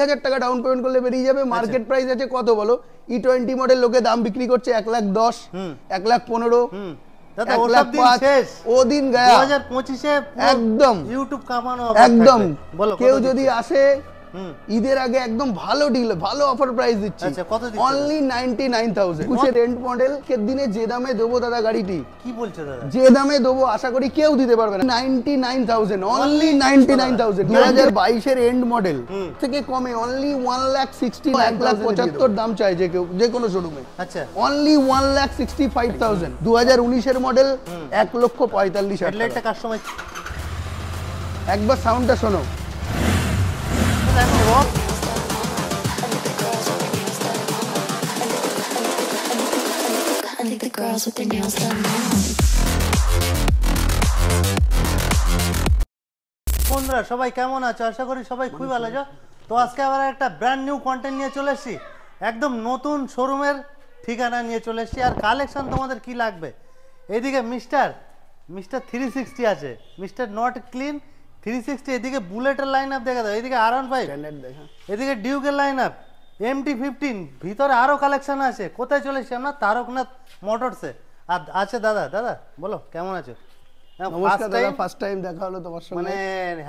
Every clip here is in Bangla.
হাজার টাকা ডাউন পেমেন্ট করলে বেরিয়ে যাবে। মার্কেট প্রাইস আছে কত বলো? E20 মডেল লোকে দাম বিক্রি করছে 1,10,000, 1,15,000, দাদা ওসব দিন শেষ, ও দিন গয়া 2025 এ একদম ইউটিউব কামানো একদম। বলো কেউ যদি আসে ঈদের আগে একদম ভালো ডিল, ভালো অফার প্রাইস দিচ্ছি। আচ্ছা কত দিচ্ছ? অনলি 99,000। কুছে রেন্ট মডেল কে দিনে যে দামে দেবো দাদা গাড়িটি, কি বলছো দাদা? যে দামে দেবো আশা করি কেউ দিতে পারবে না। 99,000, অনলি 99,000। 2022 এর এন্ড মডেল থেকে কমে অনলি 1,60,000, 1,75,000 দাম চাই যে কেউ, যে কোনো শোরুমে। আচ্ছা অনলি 1,65,000। 2019 এর মডেল 1,45,000। হেডলাইটটা কাস্টমার একবার সাউন্ডটা শোনো। বন্ধুরা সবাই কেমন আছো? আশা করি সবাই খুবই ভালো আছো। তো আজকে আবার একটা ব্র্যান্ড নিউ কন্টেন্ট নিয়ে চলে এসেছি, একদম নতুন শোরুমের ঠিকানা নিয়ে চলে এসেছি। আর কালেকশন তোমাদের কি লাগবে, এদিকে মিস্টার 360 আছে, মিস্টার নট ক্লিন 360, এদিকে বুলেটের লাইন আপ দেখা দাও, এদিকে R15, এদিকে ডিউকের লাইন আপ, MT-15, ভিতরে আরো কালেকশন আছে। কোথায় চলে এসেছি আমরা? তারকনাথ মোটরসে। আর আছে দাদা, দাদা বলো কেমন আছো? নমস্কার দাদা, ফার্স্ট টাইম দেখা হলো তোমার সঙ্গে। মানে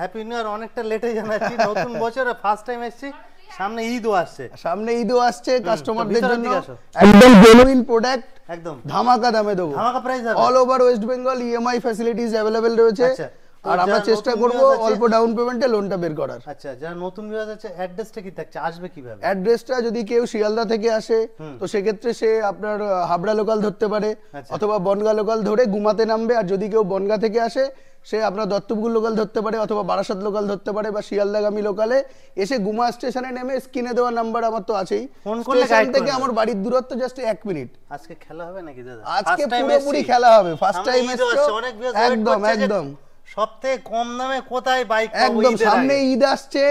হ্যাপি নিউ ইয়ার অনেকটা লেটে জানাচ্ছি, নতুন বছরে ফার্স্ট টাইম এসেছি। সামনে ঈদও আসছে, কাস্টমারদের জন্য একদম জেনুইন প্রোডাক্ট, একদম ধামাকা দামে দেবো। ধামাকা প্রাইস হবে। All over West Bengal EMI facilities available রয়েছে। আচ্ছা আর আমরা চেষ্টা করব অল্প ডাউন পেমেন্টে লোনটা বের করার। আচ্ছা যারা নতুন ভিউয়ার্স আছে, অ্যাড্রেসটা কি থাকছে, আসবে কিভাবে? অ্যাড্রেসটা যদি কেউ শিয়ালদা থেকে আসে তো সেক্ষেত্রে সে আপনার হাবড়া লোকাল ধরতে পারে, অথবা বনগা লোকাল ধরে গুমাতে নামবে। আর যদি কেউ বনগা থেকে আসে সে আপনার দত্তপুকুর লোকাল ধরতে পারে, অথবা বারাসাত লোকাল ধরতে পারে, বা শিয়ালদাগামী লোকালে এসে গুমা স্টেশনে নেমে স্ক্রিনে দেওয়া নাম্বার আমার তো আছেই, ফোন করলে স্টেশন থেকে আমার বাড়ির দূরত্ব জাস্ট 1 মিনিট। আজকে খেলা হবে নাকি দাদা? আজকে পুরোপুরি খেলা হবে। ফার্স্ট টাইম এসছো, একদম একদম সবথেকে কম দামে কোথায় বাইক পাবো? একদম সামনে ঈদ আসছে,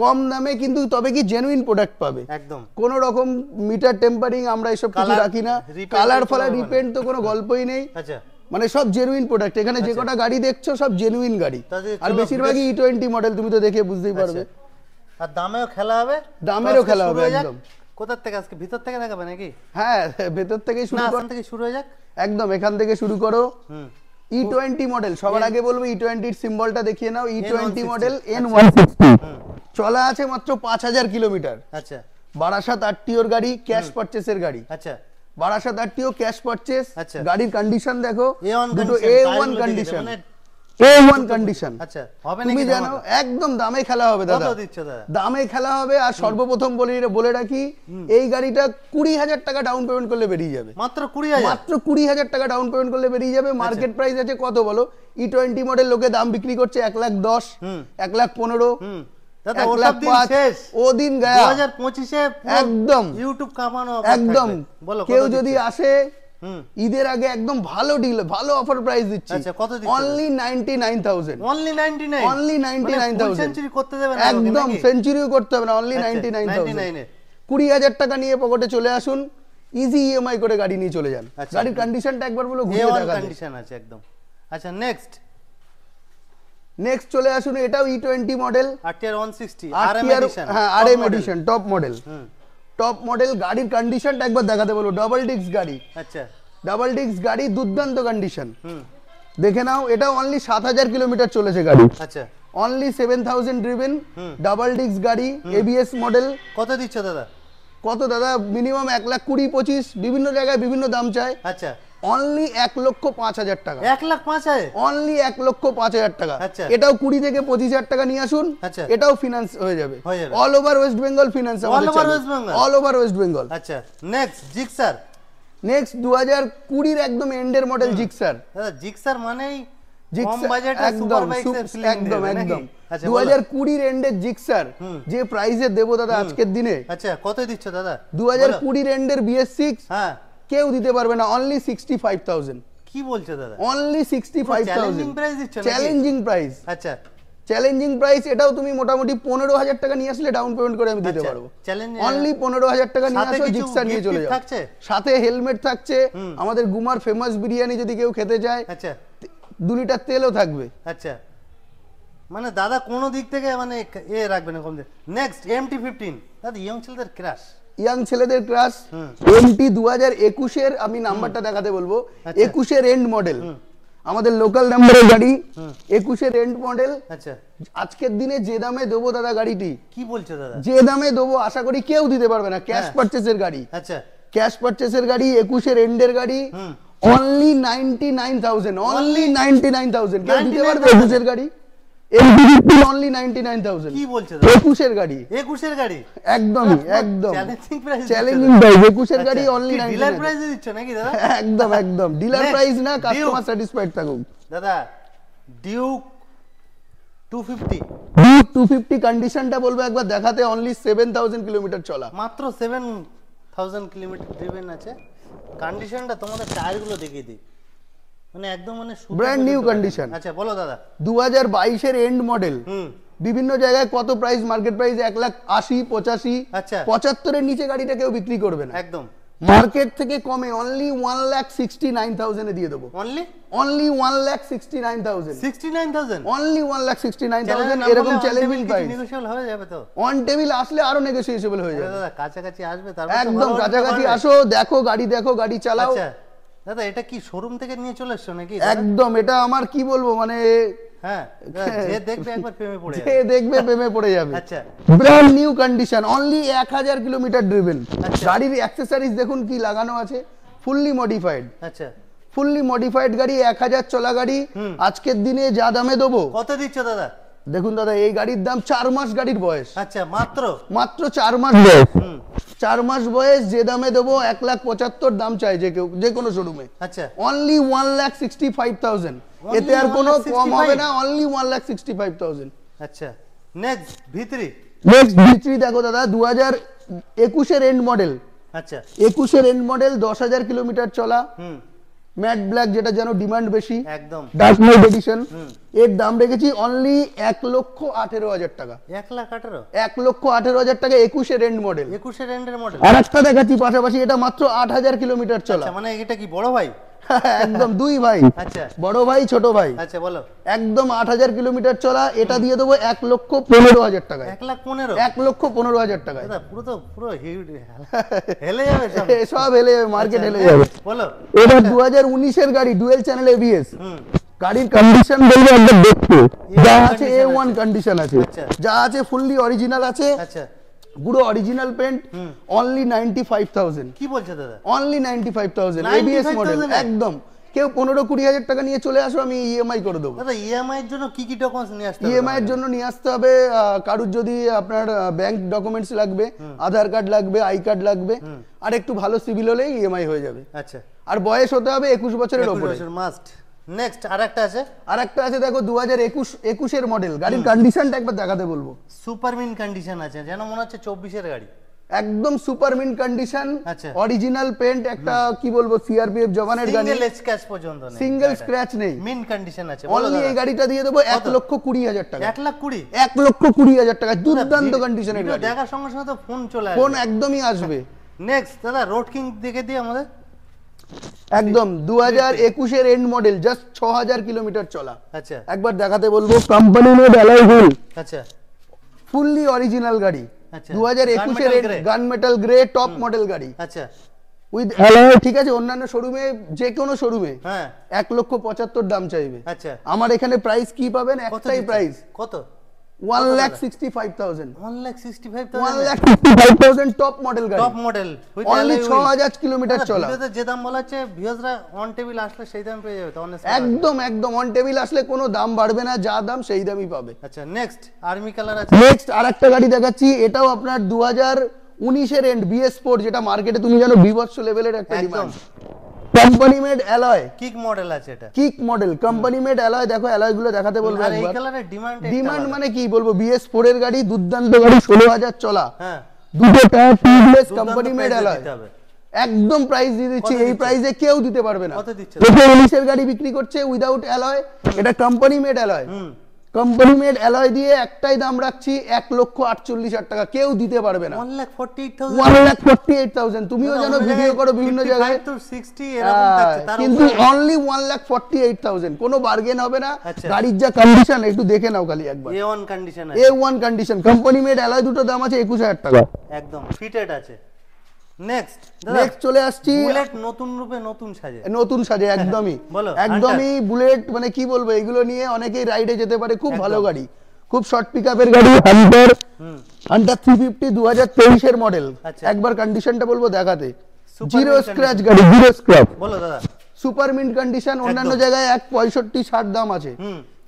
কম দামে কিন্তু তবে কি জেনুইন প্রোডাক্ট পাবে। একদম কোন রকম মিটার টেম্পারিং আমরা এসব কিছু রাখি না, কালার ফলা রিপেন্ট তো কোনো গল্পই নেই। আচ্ছা মানে সব জেনুইন প্রোডাক্ট। এখানে যে কটা গাড়ি দেখছো সব জেনুইন গাড়ি, আর বেশিরভাগই E20 মডেল, তুমি তো দেখে বুঝতেই পারবে। আর দামেও খেলা হবে, দামেরও খেলা হবে একদম। কোথা থেকে আজকে ভিতর থেকে দেখাবে নাকি? হ্যাঁ ভেতর থেকেই শুরু করো, থেকে শুরু হয়ে যাক। একদম এখান থেকে শুরু করো। E20 মডেল, সবার আগে বলবো E20 এর সিম্বলটা দেখিয়ে নাও। E20 মডেল N160 চলা আছে মাত্র 5,000 কিলোমিটার। আচ্ছা বারাসাত আরটিওর গাড়ি, ক্যাশ পারচেসের গাড়ি। আচ্ছা বারাসাত আরটিও ক্যাশ পারচেস। আচ্ছা গাড়ির কন্ডিশন দেখো, দুটো A1 কন্ডিশন, A1 কন্ডিশন। আচ্ছা হবে নাকি? তুমি জানো একদম দামে খেলা হবে দাদা, কত দিচ্ছ দাদা? দামে খেলা হবে। আর সর্বপ্রথম বলে রাখি, এই গাড়িটা 20,000 টাকা ডাউন পেমেন্ট করলে বেরিয়ে যাবে। মাত্র 20,000? মাত্র 20,000 টাকা ডাউন পেমেন্ট করলে বেরিয়ে যাবে। মার্কেট প্রাইস আছে কত বলো? E20 মডেল লোকে দাম বিক্রি করছে 1,10,000, 1,15,000, দাদা ওসব দিন শেষ, ও দিন গয়া 2025 এ একদম ইউটিউব কামানো একদম। বলো কেউ যদি আসে ঈদের আগে একদম ভালো ডিল, ভালো অফার প্রাইস দিচ্ছি। আচ্ছা কত দিচ্ছ? অনলি 99,000। অনলি 99? অনলি 99,000। সেঞ্চুরি করতে দেবে না? একদম সেঞ্চুরিও করতে হবে না, অনলি 99,000। 20,000 টাকা নিয়ে পকেটে চলে আসুন, ইজি EMI করে গাড়ি নিয়ে চলে যান। গাড়ির কন্ডিশনটা একবার বলো, ঘুরিয়ে দেখা কন্ডিশন আছে একদম। আচ্ছা নেক্সট চলে আসুন, এটাও E20 model, RTR 160 RM edition. হ্যাঁ RM edition, top model. Top model গাড়ির কন্ডিশনটা একবার দেখাতে বলো। ডাবল ডিস্ক গাড়ি। আচ্ছা ডাবল ডিস্ক গাড়ি, দুর্দান্ত কন্ডিশন। দেখে নাও, এটা অনলি 7,000 কিলোমিটার চলেছে গাড়ি। আচ্ছা অনলি 7,000 ড্রিভেন, ডাবল ডিস্ক গাড়ি, ABS মডেল। কত দিচ্ছ দাদা? কত দাদা? মিনিমাম 1,20,25, বিভিন্ন জায়গায় বিভিন্ন দাম চায়। আচ্ছা অনলি 1,05,000 টাকা। 1,05,000? অনলি 1,05,000 টাকা। আচ্ছা এটাও 20 থেকে 25,000 টাকা নিয়ে আসুন, এটাও ফিনান্স হয়ে যাবে। All over West Bengal finance, all over West Bengal, all over West Bengal. আচ্ছা নেক্সট জিক্সার। নেক্সট 2020 এর একদম এন্ডের মডেল জিক্সার। দাদা জিক্সার মানেই কম জিক্সার, বাজেটে সুপার বাইকের ফিলিং একদম দেবে নাকি? একদম। 2020 এর এন্ডের জিক্সার যে প্রাইসে দেবো দাদা আজকের দিনে। আচ্ছা কত দিচ্ছ দাদা? 2020 এর এন্ডের BS6 হ্যাঁ কেউ দিতে পারবে না, অনলি 65,000। কি বলছো দাদা? অনলি 65,000 চ্যালেঞ্জিং প্রাইস দিচ্ছ নাকি? Challenging price. আচ্ছা চ্যালেঞ্জিং প্রাইস। এটাও তুমি মোটামুটি 15,000 টাকা নিয়ে আসলে ডাউন পেমেন্ট করে আমি দিতে পারবো। অনলি 15,000 টাকা নিয়ে আসো, জিক্সার নিয়ে চলে যাও। সাথে হেলমেট থাকছে, আমাদের গুমার ফেমাস বিরিয়ানি যদি কেউ খেতে চায়, আচ্ছা 2 লিটার তেলও থাকবে। আচ্ছা মানে দাদা কোনো দিক থেকে মানে এ রাখবে না কম। নেক্সট MT-15, দাদা ইয়ং ছেলেদের ক্রাশ। ইয়াং ছেলেদের ক্রাশ MT 2021 আমি নাম্বারটা দেখাতে বলবো। 21 এন্ড মডেল, আমাদের লোকাল নাম্বারের গাড়ি, 21 এন্ড মডেল। আচ্ছা, আজকের দিনে যে দামে দেবো দাদা গাড়িটি, কি বলছো দাদা? যে দামে দেবো আশা করি কেউ দিতে পারবে না। ক্যাশ পারচেসের গাড়ি, আচ্ছা, ক্যাশ পারচেসের গাড়ি, 21 এন্ডের গাড়ি, অনলি 99,000, অনলি 99,000। কেউ দিতে পারবে 21 এর গাড়ি? অনলি 99,000। কি বলছো দাদা? 21 এর গাড়ি, 21 এর গাড়ি একদমই একদম চ্যালেঞ্জিং প্রাইস, চ্যালেঞ্জিং প্রাইস। 21 এর গাড়ি অনলি 99। ডিলার প্রাইসে দিচ্ছ নাকি দাদা? একদম একদম ডিলার প্রাইস না, কাস্টমার স্যাটিসফাইড থাকুক। দাদা ডিউক 250, ডিউক 250 কন্ডিশনটা বলবো একবার দেখাতে, অনলি 7,000 কিলোমিটার চলা, মাত্র 7,000 কিলোমিটার ড্রিভেন আছে। কন্ডিশনটা তোমাদের টায়ারগুলো দেখিয়ে দিই, মানে একদম মানে ব্র্যান্ড নিউ কন্ডিশন। আচ্ছা বলো দাদা। 2022 এর এন্ড মডেল। বিভিন্ন জায়গায় কত প্রাইস, মার্কেট প্রাইস 1,80,000, 85,000, আচ্ছা 75 এর নিচে গাড়িটা কেউ বিক্রি করবে না। একদম মার্কেট থেকে কমে অনলি 1,69,000 এ দিয়ে দেবো। Only only 1,69,000, 69,000, only 1,69,000। এরকম চ্যালেঞ্জিং প্রাইস নেগোশিয়েবল হয়ে যাবে তো? অন টেবিল আসলে আরো নেগোশিয়েবল হয়ে যাবে। দাদা কাছাকাছি আসবে, তারপর একদম কাছাকাছি আসো, দেখো গাড়ি, দেখো গাড়ি চালাও। আচ্ছা দাদা এটা কি শোরুম থেকে নিয়ে চলে এসছো নাকি? একদম, এটা আমার কি বলবো মানে, হ্যাঁ যে দেখবে একবার প্রেমে পড়ে যে যাবে। দেখবে প্রেমে পড়ে যাবে। আচ্ছা brand new condition, only 1000 kilometre driven. আচ্ছা। গাড়ির অ্যাক্সেসরিজ দেখুন কি লাগানো আছে, ফুললি মডিফাইড, আচ্ছা ফুললি মডিফাইড গাড়ি, 1000 চলা গাড়ি। আজকের দিনে যা দামে দেবো, কত দিচ্ছ দাদা? দেখুন দাদা এই গাড়ির দাম 4 মাস গাড়ির বয়স, আচ্ছা মাত্র মাত্র 4 মাস বয়স। 4 মাস বয়স, যে দামে দেবো 1,75,000 দাম চাই যে কেউ, যে কোনো শোরুমে। আচ্ছা অনলি 1,65,000, এতে আর কোনো কম হবে না, অনলি 1,65,000। আচ্ছা নেক্সট V3, নেক্সট V3 দেখো দাদা, 2021 এর এন্ড মডেল। আচ্ছা 21 এর এন্ড মডেল, 10,000 কিলোমিটার চলা, ম্যাট ব্ল্যাক, যেটা যেন ডিমান্ড বেশি, একদম ডার্ক নাইট এডিশন। এর দাম রেখেছি অনলি 1,18,000 টাকা, 1,18,000, 1,18,000 টাকা। 21 এর এন্ড মডেল। 21 এর এন্ডের মডেল। আর একটা দেখাচ্ছি পাশাপাশি, এটা মাত্র 8,000 কিলোমিটার চলা। আচ্ছা মানে এটা কি বড় ভাই? একদম দুই ভাই, আচ্ছা বড় ভাই ছোট ভাই। আচ্ছা বলো। একদম 8,000 কিলোমিটার চলা, এটা দিয়ে দেবো 1,15,000 টাকায়। 1,15,000, 1,15,000 টাকায়। দাদা পুরো তো পুরো হেলে যাবে সব। সব হেলে যাবে, মার্কেট হেলে যাবে। বলো। এবার 2019 এর গাড়ি, ডুয়েল চ্যানেল ABS। গাড়ির কন্ডিশন বলবো একদম দেখতে, যা আছে A1 কন্ডিশন আছে, যা আছে ফুললি অরিজিনাল আছে। আচ্ছা পুরো অরিজিনাল পেন্ট, অনলি 95,000। কি বলছো দাদা? Only 95,000 ABS model. একদম, কেউ 15-20,000 টাকা নিয়ে চলে আসো, আমি EMI করে দেবো। দাদা EMI এর জন্য কি কি ডকুমেন্টস নিয়ে আসতে হবে? EMI এর জন্য নিয়ে আসতে হবে, কারুর যদি আপনার ব্যাংক ডকুমেন্টস লাগবে, আধার কার্ড লাগবে, আই কার্ড লাগবে, আর একটু ভালো সিভিল হলেই EMI হয়ে যাবে। আচ্ছা আর বয়স হতে হবে 21 বছরের উপরে, মাস্ট। নেক্সট আরেকটা আছে দেখো 2021 এর মডেল। গাড়ির কন্ডিশনটা একবার দেখাতে বলবো। সুপার মিন কন্ডিশন আছে, যেন মনে হচ্ছে 24 এর গাড়ি। একদম সুপার মিন কন্ডিশন, আচ্ছা অরিজিনাল পেন্ট, একটা কি বলবো সিআরপিএফ জওয়ানের গাড়ি, সিঙ্গেল স্ক্র্যাচ পর্যন্ত নেই, সিঙ্গেল স্ক্র্যাচ নেই, মিন কন্ডিশন আছে। অনলি এই গাড়িটা দিয়ে দেবো 1,20,000 টাকা। 1,20,000, 1,20,000 টাকা, দুর্দান্ত কন্ডিশনের গাড়ি। দেখার সঙ্গে সঙ্গে তো ফোন চলে আসবে, ফোন একদমই আসবে। নেক্সট দাদা রোড কিং দেখে দিই আমাদের। একদম 2021 এর এন্ড মডেল, জাস্ট 6,000 কিলোমিটার চলা। আচ্ছা একবার দেখাতে বলবো, কোম্পানি মেড অ্যালয় হুইল, আচ্ছা ফুললি অরিজিনাল গাড়ি। আচ্ছা 2021 এর গান মেটাল গ্রে টপ মডেল গাড়ি, আচ্ছা উইথ অ্যালয়। ঠিক আছে, অন্যান্য শোরুমে, যে কোনো শোরুমে হ্যাঁ 1,75,000 দাম চাইবে। আচ্ছা আমার এখানে প্রাইস কি পাবেন, একটাই প্রাইস, কত? 1,65,000, 1,65,000 টপ মডেল গাড়ি, টপ মডেল, অনলি 6,000 কিলোমিটার চলা। ভিডিওতে যে দাম বলা হচ্ছে ভিউয়ার্সরা অন টেবিল আসলে সেই দাম পেয়ে যাবে তো? একদম একদম অন টেবিল আসলে কোনো দাম বাড়বে না, যা দাম সেই দামই পাবে। আচ্ছা নেক্সট আর্মি কালার আছে। নেক্সট আরেকটা গাড়ি দেখাচ্ছি, এটাও আপনার 2019 এর এন্ড, BS Sport, যেটা মার্কেটে তুমি জানো বিভৎস লেভেলের একটা demand. Company made alloy, kick model আছে এটা, kick model, company made alloy. দেখো অ্যালয় গুলো দেখাতে বলবো আর এই একবার। কালারের ডিমান্ড মানে কি বলবো, BS Sport এর গাড়ি, দুর্দান্ত গাড়ি, 16,000 চলা, হ্যাঁ দুটো tyre tubeless, company made alloy. একদম প্রাইস দিয়ে দিচ্ছি, এই প্রাইসে কেউ দিতে পারবে না। কত দিচ্ছে? দেখো 19 এর গাড়ি বিক্রি করছে উইদাউট অ্যালয়, এটা company made alloy, company made alloy দিয়ে একটাই দাম রাখছি 1,48,000 টাকা, কেউ দিতে পারবে না। 1,48,000 1,48,000 তুমিও জানো, ভিডিও করো বিভিন্ন জায়গায়, 55 to 60 এরকম থাকছে, তার কিন্তু উপরে অনলি 1,48,000, কোনো বার্গেন হবে না। আচ্ছা। গাড়ির যা কন্ডিশন একটু দেখে নাও খালি একবার, A1 কন্ডিশন আছে, A1 condition. Company made alloy দুটো দাম আছে 21,000 টাকা। একদম ফিটেড আছে। নেক্সট নেক্সট চলে আসছি বুলেট নতুন রূপে নতুন সাজে, নতুন সাজে, একদমই বলো, একদমই বুলেট, মানে কি বলবো, এগুলো নিয়ে অনেকেই রাইডে যেতে পারে, খুব ভালো গাড়ি, খুব শর্ট পিকআপের গাড়ি। হান্টার 350 2023 এর মডেল। আচ্ছা। একবার কন্ডিশনটা বলবো দেখাতে, Super জিরো mint স্ক্র্যাচ গাড়ি, জিরো স্ক্র্যাচ, বলো দাদা। Super mint condition. অন্যান্য জায়গায় 1,65,60 দাম আছে,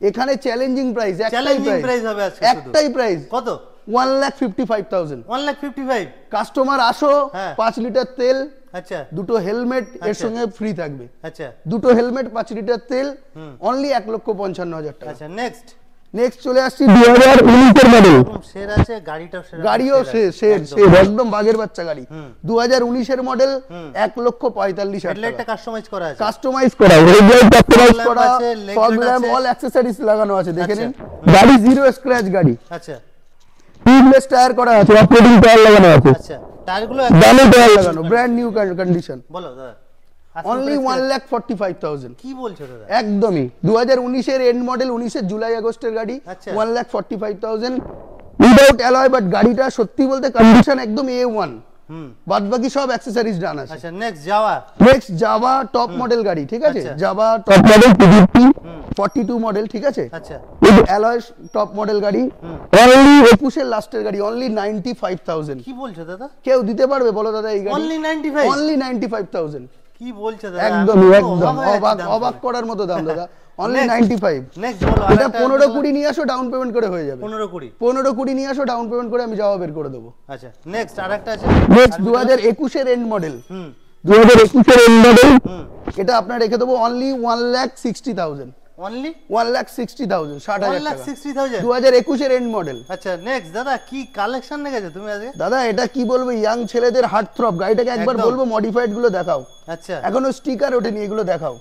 এখানে চ্যালেঞ্জিং প্রাইস, চ্যালেঞ্জিং প্রাইস হবে আজকে, শুধু একটাই প্রাইস কত? 1,55,000। 1,55,000। কাস্টমার আসো, হ্যাঁ। 5 লিটার তেল, আচ্ছা দুটো হেলমেট এর আচ্ছা। সঙ্গে ফ্রি থাকবে। আচ্ছা দুটো হেলমেট, 5 লিটার তেল, অনলি 1,55,000 টাকা। আচ্ছা নেক্সট নেক্সট চলে আসছি 2019 এর মডেল। এরকম সের আছে, গাড়িটাও সের, গাড়িও শের একদম। একদম বাগের বাচ্চা গাড়ি। 2019 এর মডেল, 1,45,000 হেডলাইটটা টাকা। কাস্টমাইজ করা আছে, কাস্টমাইজ করা, হেডলাইট কাস্টমাইজ lamp করা, আছে, leg ফগ light ল্যাম্প, আছে। অল অ্যাকসেসরিজ লাগানো আছে, দেখে আচ্ছা। নিন। গাড়ি জিরো স্ক্র্যাচ গাড়ি, আচ্ছা টিউবলেস টায়ার করা আছে, অফরোডিং টায়ার লাগানো আছে, আচ্ছা টায়ারগুলো দামি টায়ার লাগানো, ব্র্যান্ড নিউ কন্ডিশন। বলো দাদা। অনলি 1,45,000। কি বলছো দাদা? একদমই 2019 এর এন্ড মডেল, 19 জুলাই আগস্টের গাড়ি, আচ্ছা। 1,45,000 উইদাউট অ্যালয়। বাট গাড়িটা সত্যি বলতে কন্ডিশন একদম A1, বাদ বাকি সব অ্যাকসেসরিজ ডান আছে। আচ্ছা নেক্সট যাওয়া। নেক্সট জাভা টপ মডেল গাড়ি, ঠিক আছে, আচ্ছা। জাভা টপ মডেল 42 মডেল, ঠিক আছে, আচ্ছা উইথ অ্যালয় টপ মডেল গাড়ি, অনলি 21 এর লাস্টের গাড়ি, অনলি 95,000। কি বলছো দাদা? কেউ দিতে পারবে বলো দাদা এই গাড়ি? অনলি 95? অনলি 95,000। কি বলছো দাদা? একদমই আমি তো একদম হয়ে অবাক যাচ্ছি দাম অবাক শুনে। করার মতো দাম দাদা, অনলি Next. 95। নেক্সট বলো। এটা আরেকটা 15-20 নিয়ে আসো, ডাউন পেমেন্ট করে হয়ে যাবে। 15-20। 15-20 নিয়ে আসো, ডাউন পেমেন্ট করে আমি যাওয়া বের করে দেবো। আচ্ছা নেক্সট আরেকটা আছে। নেক্সট 2021 এর এন্ড মডেল, হুম 2021 এর এন্ড মডেল, হুম এটা আপনার রেখে দেবো অনলি 1,60,000। অনলি 1,60,000, 60,000 টাকা। 1,60,000। 2021 এর এন্ড মডেল। আচ্ছা নেক্সট দাদা, কি কালেকশন রেখেছো তুমি আজকে? দাদা এটা কি বলবো, ইয়াং ছেলেদের হার্ট থ্রব, গাড়িটাকে একবার একদম। বলবো মডিফাইড গুলো দেখাও। আচ্ছা এখনো স্টিকার ওঠেনি, এগুলো দেখাও।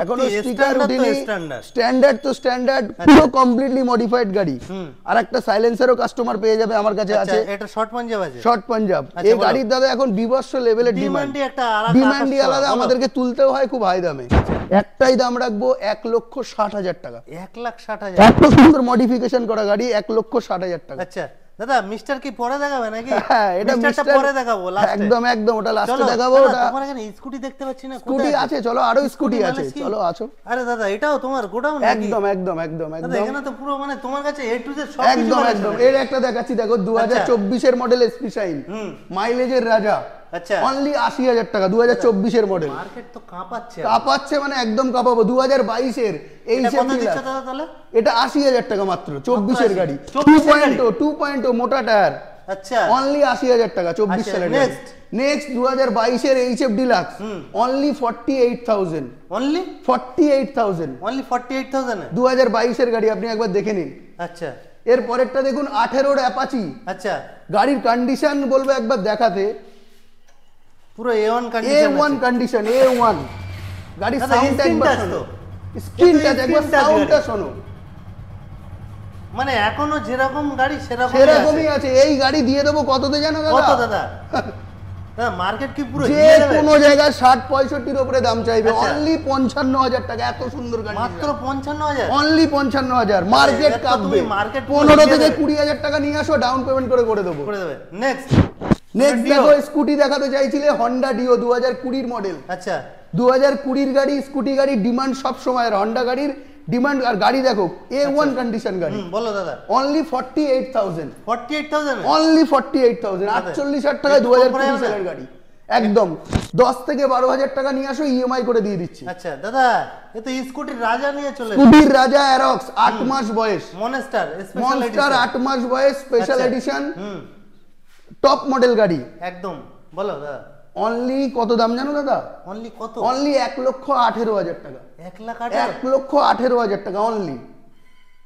এখনো সত্যি স্টিকার স্ট্যান্ডার্ড তো ওঠেনি, স্ট্যান্ডার্ড। স্ট্যান্ডার্ড তো স্ট্যান্ডার্ড, পুরো কমপ্লিটলি মডিফাইড গাড়ি। হুম। আর একটা সাইলেন্সারও কাস্টমার পেয়ে যাবে আমার কাছে আচ্ছা আছে, এটা শর্ট পাঞ্জাব আছে। শর্ট পাঞ্জাব। আচ্ছা, এই বলো। গাড়ির দাদা এখন বিবর্ষ লেভেলের ডিমান্ড, ডিমান্ডই একটা আলাদা, ডিমান্ডই আকাশ ছোঁয়া। আলাদা, বলো। আমাদেরকে তুলতেও হয় খুব হাই দামে। একটাই দাম রাখবো 1,60,000 টাকা। 1,60,000। এত সুন্দর মডিফিকেশন করা গাড়ি, 1,60,000 টাকা। আচ্ছা দাদা মিস্টার কি পরে দেখাবে নাকি? হ্যাঁ, এটা মিস্টারটা মিস্টার পরে দেখাবো লাস্টে। একদম একদম, ওটা লাস্টে চলো, দেখাবো। দাদা, ওটা তোমার এখানে স্কুটি দেখতে পাচ্ছি না, স্কুটি কোথায় আছে, চলো আরো স্কুটি মানে আছে, কি? চলো আছো। আরে দাদা এটাও তোমার গোডাউন নাকি? একদম একদম একদম দাদা একদম এখানে তো পুরো মানে তোমার কাছে A to Z সব কিছু একদম collection একদম। আছে। এর একটা দেখাচ্ছি, দেখো 2024 এর মডেল এসপি শাইন, মাইলেজের রাজা, আচ্ছা অনলি 80,000 টাকা। 2024 এর মডেল, মার্কেট তো কাঁপাচ্ছে। কাঁপাচ্ছে মানে একদম কাঁপাবো। 2022 এর এই এটা কত সেম দিচ্ছ দাদা তাহলে? এটা 80,000 টাকা মাত্র, 24 এর 80,000 গাড়ি, 24 এর 2.0 মোটা টায়ার, আচ্ছা অনলি 80,000 টাকা, 24 আচ্ছা, সালের। next। নেক্সট 2022 এর HF deluxe, only 48,000। Only 48,000 only 48,000 এ? 2022 এর গাড়ি, আপনি একবার দেখে নিন। আচ্ছা এর পরেরটা দেখুন 18 এর অ্যাপাচি, আচ্ছা গাড়ির কন্ডিশন বলবো একবার দেখাতে, পুরো A1 condition A1 condition, A1। গাড়ির দাদা, সাউন্ডটা screen একবার touch শোনো, তো? স্ক্রিন এ তো টাচ, একবার screen touch সাউন্ডটা গাড়ি। শোনো, মানে এখনো যেরকম গাড়ি সেরকমই সেরকমই আছে। আছে। এই গাড়ি দিয়ে দেবো কততে জানো কত দাদা? দাদা? দাদা মার্কেট কি পুরো যে হিলে দেবে? কোনো জায়গায় 60-65 উপরে দাম চাইবে, আচ্ছা। অনলি 55,000 টাকা। এত সুন্দর গাড়ি, মাত্র 55,000? অনলি 55,000। মার্কেট এবার তো কাঁপবে। তুমি market পুরো 15 দিয়ে থেকে দেবে। 20,000 টাকা নিয়ে আসো, ডাউন পেমেন্ট করে দেবো। করে দেবে। নেক্সট নেক্সট দেখো, স্কুটি দেখাতে চাইছিলে, হন্ডা ডিও 2020 মডেল। আচ্ছা 2020 গাড়ি, স্কুটি গাড়ি ডিমান্ড সব সময়, হন্ডা গাড়ির ডিমান্ড। আর গাড়ি দেখো, A1 কন্ডিশন গাড়ি, বলো দাদা। অনলি 48,000, 48,000 এ? অনলি 48,000, 48,000 টাকায় একটু কম করে 2020 হবে না? সালের গাড়ি, একদম 10 থেকে 12,000 টাকা নিয়ে আসো, ইএমআই করে দিয়ে দিচ্ছি। আচ্ছা দাদা এ তো স্কুটির রাজা নিয়ে চলে স্কুটির রাজা অ্যারক্স, 8 মাস বয়স, মনস্টার স্পেশাল মনস্টার 8 মাস বয়স, স্পেশাল আচ্ছা। এডিশন, টপ মডেল গাড়ি। একদম বলো দাদা। অনলি কত দাম জানো দাদা? অনলি কত? অনলি 1,18,000 টাকা, 1,18,000? 1,18,000 টাকা অনলি।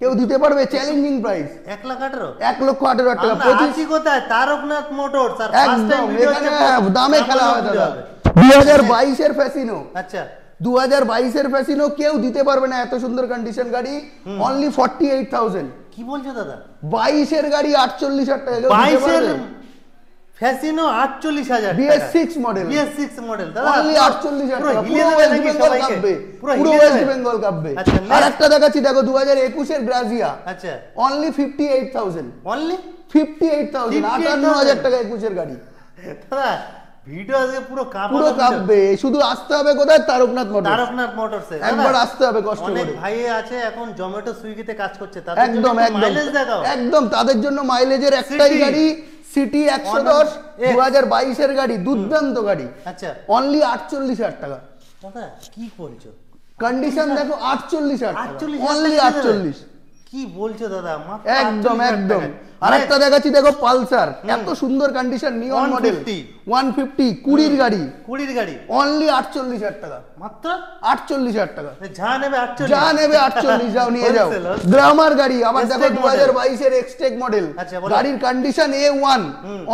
কেউ দিতে পারবে? Challenging price, 1,18,000? 1,18,000 টাকা। আমরা আছি কোথায়? তারকনাথ মোটরস। আর ফার্স্ট টাইম একদম ভিডিও এখানে হচ্ছে দামে খেলা হয় আমাদের দাদা। হবে। 2022 এর ফ্যাসিনো, আচ্ছা 2022 এর ফ্যাসিনো কেউ দিতে পারবে না এত সুন্দর কন্ডিশন গাড়ি, অনলি 48,000। কি বলছো দাদা? 22 এর গাড়ি 48,000 টাকা, কেউ দিতে 22 এর পারবে? ফ্যাসিনো 48,000 টাকা, BS6 মডেল, BS6 মডেল দাদা, অনলি 48,000 টাকা, হিলে পুরো দেবে ওয়েস্ট নাকি বেঙ্গল সবাইকে? কাঁপবে, পুরো পুরো হিলে ওয়েস্ট দেবে? বেঙ্গল কাঁপবে। আচ্ছা, next। আর একটা দেখাচ্ছি দেখো, 2021 এর গ্রাজিয়া, আচ্ছা অনলি 58,000, অনলি 58,000, 58,000 টাকা 21 এর গাড়ি, দাদা ভিডিও আজকে পুরো পুরো কাঁপবে। শুধু আসতে হবে কোথায়? তারকনাথ মোটরস, তারকনাথ মোটরসে একবার আসতে হবে কষ্ট অনেক করে। ভাই আছে এখন জোম্যাটো সুইগিতে কাজ করছে, তাদের জন্য একদম একটু একদম মাইলেজ দেখাও। একদম তাদের জন্য মাইলেজের একটাই City। গাড়ি, সিটি 110, 2022 এর গাড়ি, দুর্দান্ত গাড়ি, আচ্ছা অনলি 48,000 টাকা। দাদা কি বলছো? কন্ডিশন দেখো 48,000 টাকা, 48,000 অনলি টাকা 48। কি বলছো দাদা? মাত্র একদম 48,000 একদম। টাকায়। আরেকটা দেখাচ্ছি দেখো, পালসার, এত সুন্দর কন্ডিশন, নিয়ন মডেল, 150 20 গাড়ি, 20 গাড়ি, অনলি 48,000 টাকা, মাত্র 48,000 টাকা। যা নেবে 48, যা নেবে 48, যাও নিয়ে যাও। Wholesale, wholesale। গ্রামার গাড়ি, আবার দেখো X-Tech model। 2022 এর এক্সটেক মডেল, আচ্ছা, বলো। গাড়ির কন্ডিশন A1,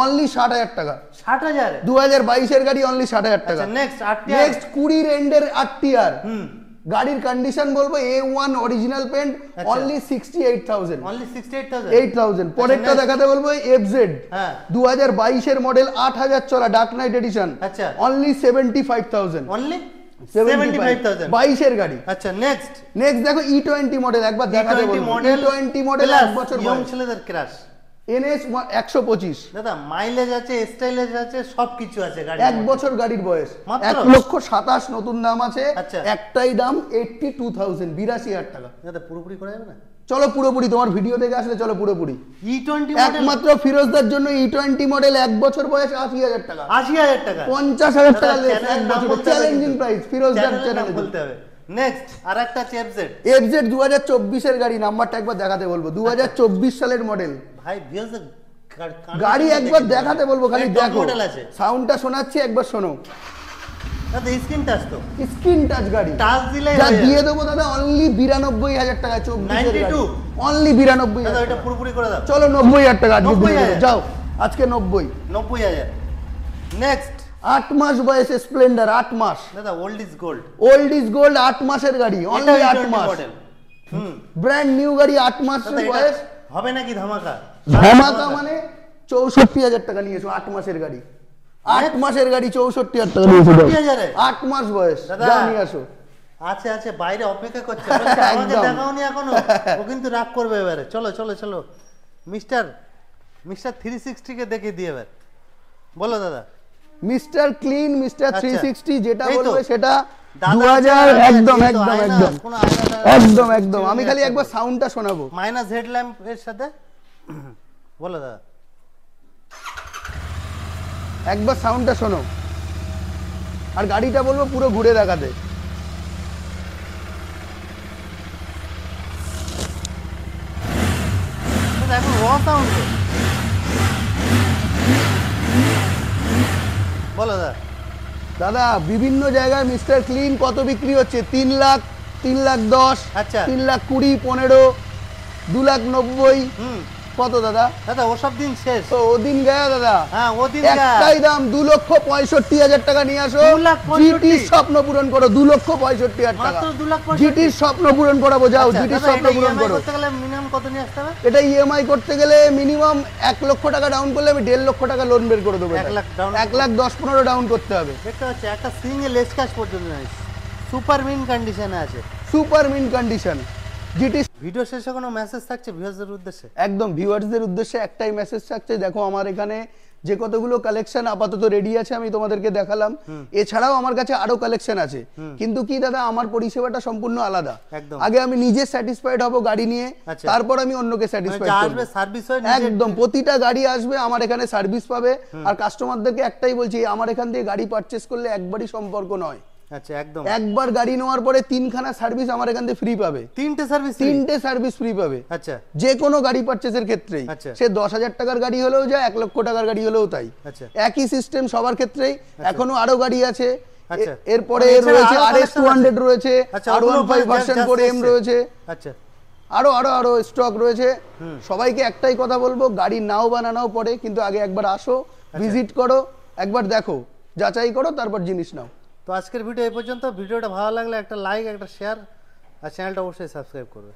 অনলি 60,000 টাকা। 60,000 2022 এর গাড়ি, অনলি 60,000 টাকা। আচ্ছা নেক্সট 8 নেক্সট 20 এন্ডের আরটিআর, হুম গাড়ির কন্ডিশন বলবো A1 অরিজিনাল পেন্ট, আচ্ছা। Only 68,000, only 68,000 8,000। পরেরটা next। দেখাতে বলবো FZ, হ্যাঁ 2022 এর মডেল, 8,000 চলা, ডার্ক নাইট এডিশন, আচ্ছা। অনলি 75,000, অনলি 75,000 22 এর গাড়ি। আচ্ছা নেক্সট নেক্সট দেখো E20 মডেল, একবার দেখাতে E20 বলবো, মডেল, E20 মডেল, 1 বছর ইয়ং বয়স, ছেলেদের ক্রাশ NS 125, দাদা, মাইলেজ আছে, স্টাইলেজ আছে, সবকিছু আছে গাড়ি। 1 বছর গাড়ির বয়স, মাত্র? 1,27,000 নতুন দাম আছে, আচ্ছা। একটাই দাম 82,000, 82,000 টাকা। দাদা পুরোপুরি করা যাবে না? চলো পুরোপুরি, তোমার ভিডিও থেকে আসলে চলো পুরোপুরি। E20 মডেল একমাত্র ফিরোজদার জন্য E20 মডেল, 1 বছর বয়স, 80,000 টাকা, 80,000 টাকা, 50,000 টাকা দাদা, লেস, চ্যানেলের 1 নাম বছর বলতে হবে চ্যালেঞ্জিং কিন্তু। প্রাইস, ফিরোজদার চ্যানেলের নাম চ্যানেল বলতে হবে। নেক্সট আরেকটা আছে FZ 2024 এর গাড়ি, নাম্বারটা একবার দেখাতে বলবো, 2024 সালের মডেল ভাই ভিউজ গাড়ি, একবার দেখাতে বলবো, খালি দেখো, মডেল আছে সাউন্ডটা শোনাচ্ছি, একবার শোনো। দাদা, স্ক্রিন টাচ তো, স্ক্রিন টাচ গাড়ি, টাচ দিলে যা দিয়ে দেবো দাদা, অনলি 92,000 টাকা, 24 এর গাড়ি, 92? অনলি দাদা 92,000 এটা পুরোপুরি করে দাও। চলো 90,000 টাকা আজকে দিয়ে 90,000 দেবো, যাও আজকে 90। 90,000 নেক্সট 8 মাস বয়স স্প্লেন্ডার, 8 মাস, দাদা, old is gold, old is gold, 8 মাসের গাড়ি, অনলি 8 মাস, মডেল। হুম ব্র্যান্ড নিউ গাড়ি, 8 মাসের দাদা, এটা বয়স, হবে নাকি ধামাকা? ধামাকা মানে 64,000 টাকা নিয়েছো, 8 মাসের গাড়ি, 8 মাসের গাড়ি, 64,000 টাকা নিয়েছো, 64,000 8 মাস বয়স, দাদা। যাও নিয়ে আসো। আছে আছে, বাইরে অপেক্ষা করছে, বলছে, আমাকে একদম। দেখাওনি এখনো, ও কিন্তু রাগ করবে এবারে। চলো চলো চলো, মিস্টার 360 কে দেখে দিয়ে এবার, বলো দাদা। মিস্টার ক্লিন, মিস্টার আচ্ছা। 360, যেটা এই তো। বলবে সেটা দাদা 2000, আছে, একদম এই তো, একদম আয়না, একদম কোনো আয়না একদম একদম। আমি খালি একবার সাউন্ডটা শোনাবো, মাইনাস হেড ল্যাম্প এর সাথে, বলো দাদা। একবার সাউন্ডটা শোনো, আর গাড়িটা বলবো পুরো ঘুরে দেখাতে। দাদা, এখন র সাউন্ড, বলো দাদা। দাদা বিভিন্ন জায়গায় মিস্টার ক্লিন কত বিক্রি হচ্ছে? 3 লাখ, 3 লাখ 10, আচ্ছা। 3 লাখ 20, 15, 2 লাখ 90, হুম কত দাদা? দাদা, ওসব দিন শেষ। তো ওদিন গয়া দাদা, হ্যাঁ ওদিন একটাই দাম 2,65,000 টাকা নিয়ে আসো, 2,65,000 জিটির স্বপ্ন পূরণ করো, 2,65,000 টাকা, মাত্র 2,65,000 জিটির স্বপ্ন পূরণ করাবো, যাও আচ্ছা, জিটির দাদা, স্বপ্ন এটা পূরণ EMI করো। করতে গেলে মিনিমাম কত নিয়ে আসতে হবে? এটা ইএমআই করতে গেলে মিনিমাম 1 লক্ষ টাকা ডাউন করলে আমি 1.5 লক্ষ টাকা লোন বের করে দেবো। 1 লাখ down? 1,10,15 ডাউন করতে হবে। দেখতে পাচ্ছি একটা সিঙ্গেল এসকাজ পর্যন্ত নাই, সুপার মিন কন্ডিশনে আছে, super mint condition GT. Video শেষে কোনো মেসেজ থাকছে ভিউয়ারদের উদ্দেশ্যে? একদম ভিউয়ার্সদের উদ্দেশ্যে একটাই মেসেজ থাকছে, দেখো আমার এখানে যে কতগুলো কালেকশন আপাতত রেডি আছে আমি তোমাদেরকে দেখালাম, এছাড়াও আমার কাছে আরো কালেকশন আছে, কিন্তু কি দাদা আমার পরিষেবাটা সম্পূর্ণ আলাদা। একদম। আগে আমি নিজে স্যাটিসফাইড হব গাড়ি নিয়ে, আচ্ছা। তারপর আমি অন্যকে মানে স্যাটিসফাইড যা করব। আসবে সার্ভিস হয় নিজে, একদম প্রতিটা গাড়ি আসবে আমার এখানে সার্ভিস পাবে, আর কাস্টমারদেরকে একটাই বলছি, আমার এখান থেকে গাড়ি পারচেস করলে একবারই সম্পর্ক নয়, আচ্ছা একদম একবার গাড়ি নেওয়ার পরে 3খানা সার্ভিস আমার এখান থেকে ফ্রি পাবে, 3টে সার্ভিস, 3টে সার্ভিস ফ্রি পাবে, আচ্ছা যে কোনো গাড়ি পারচেসের ক্ষেত্রেই, আচ্ছা। সে 10,000 টাকার গাড়ি হলেও যায়, 1 লক্ষ টাকার গাড়ি হলেও তাই, আচ্ছা একই সিস্টেম সবার ক্ষেত্রেই। এখনো আরো গাড়ি আছে, আচ্ছা। এরপরে এছাড়া রয়েছে আরো RS 200 রয়েছে, আচ্ছা, R15 ওগুলো ভার্সন just 4M এসছে। রয়েছে, আচ্ছা আরো আরো আরো স্টক রয়েছে। সবাইকে একটাই কথা বলবো, গাড়ি নাও বা না নাও পরে, কিন্তু আগে একবার আসো, ভিজিট করো, একবার দেখো, যাচাই করো, তারপর জিনিস নাও। তো আজকের ভিডিও এই পর্যন্ত। ভিডিওটা ভালো লাগলে একটা লাইক, একটা শেয়ার আর চ্যানেলটা অবশ্যই সাবস্ক্রাইব করবে।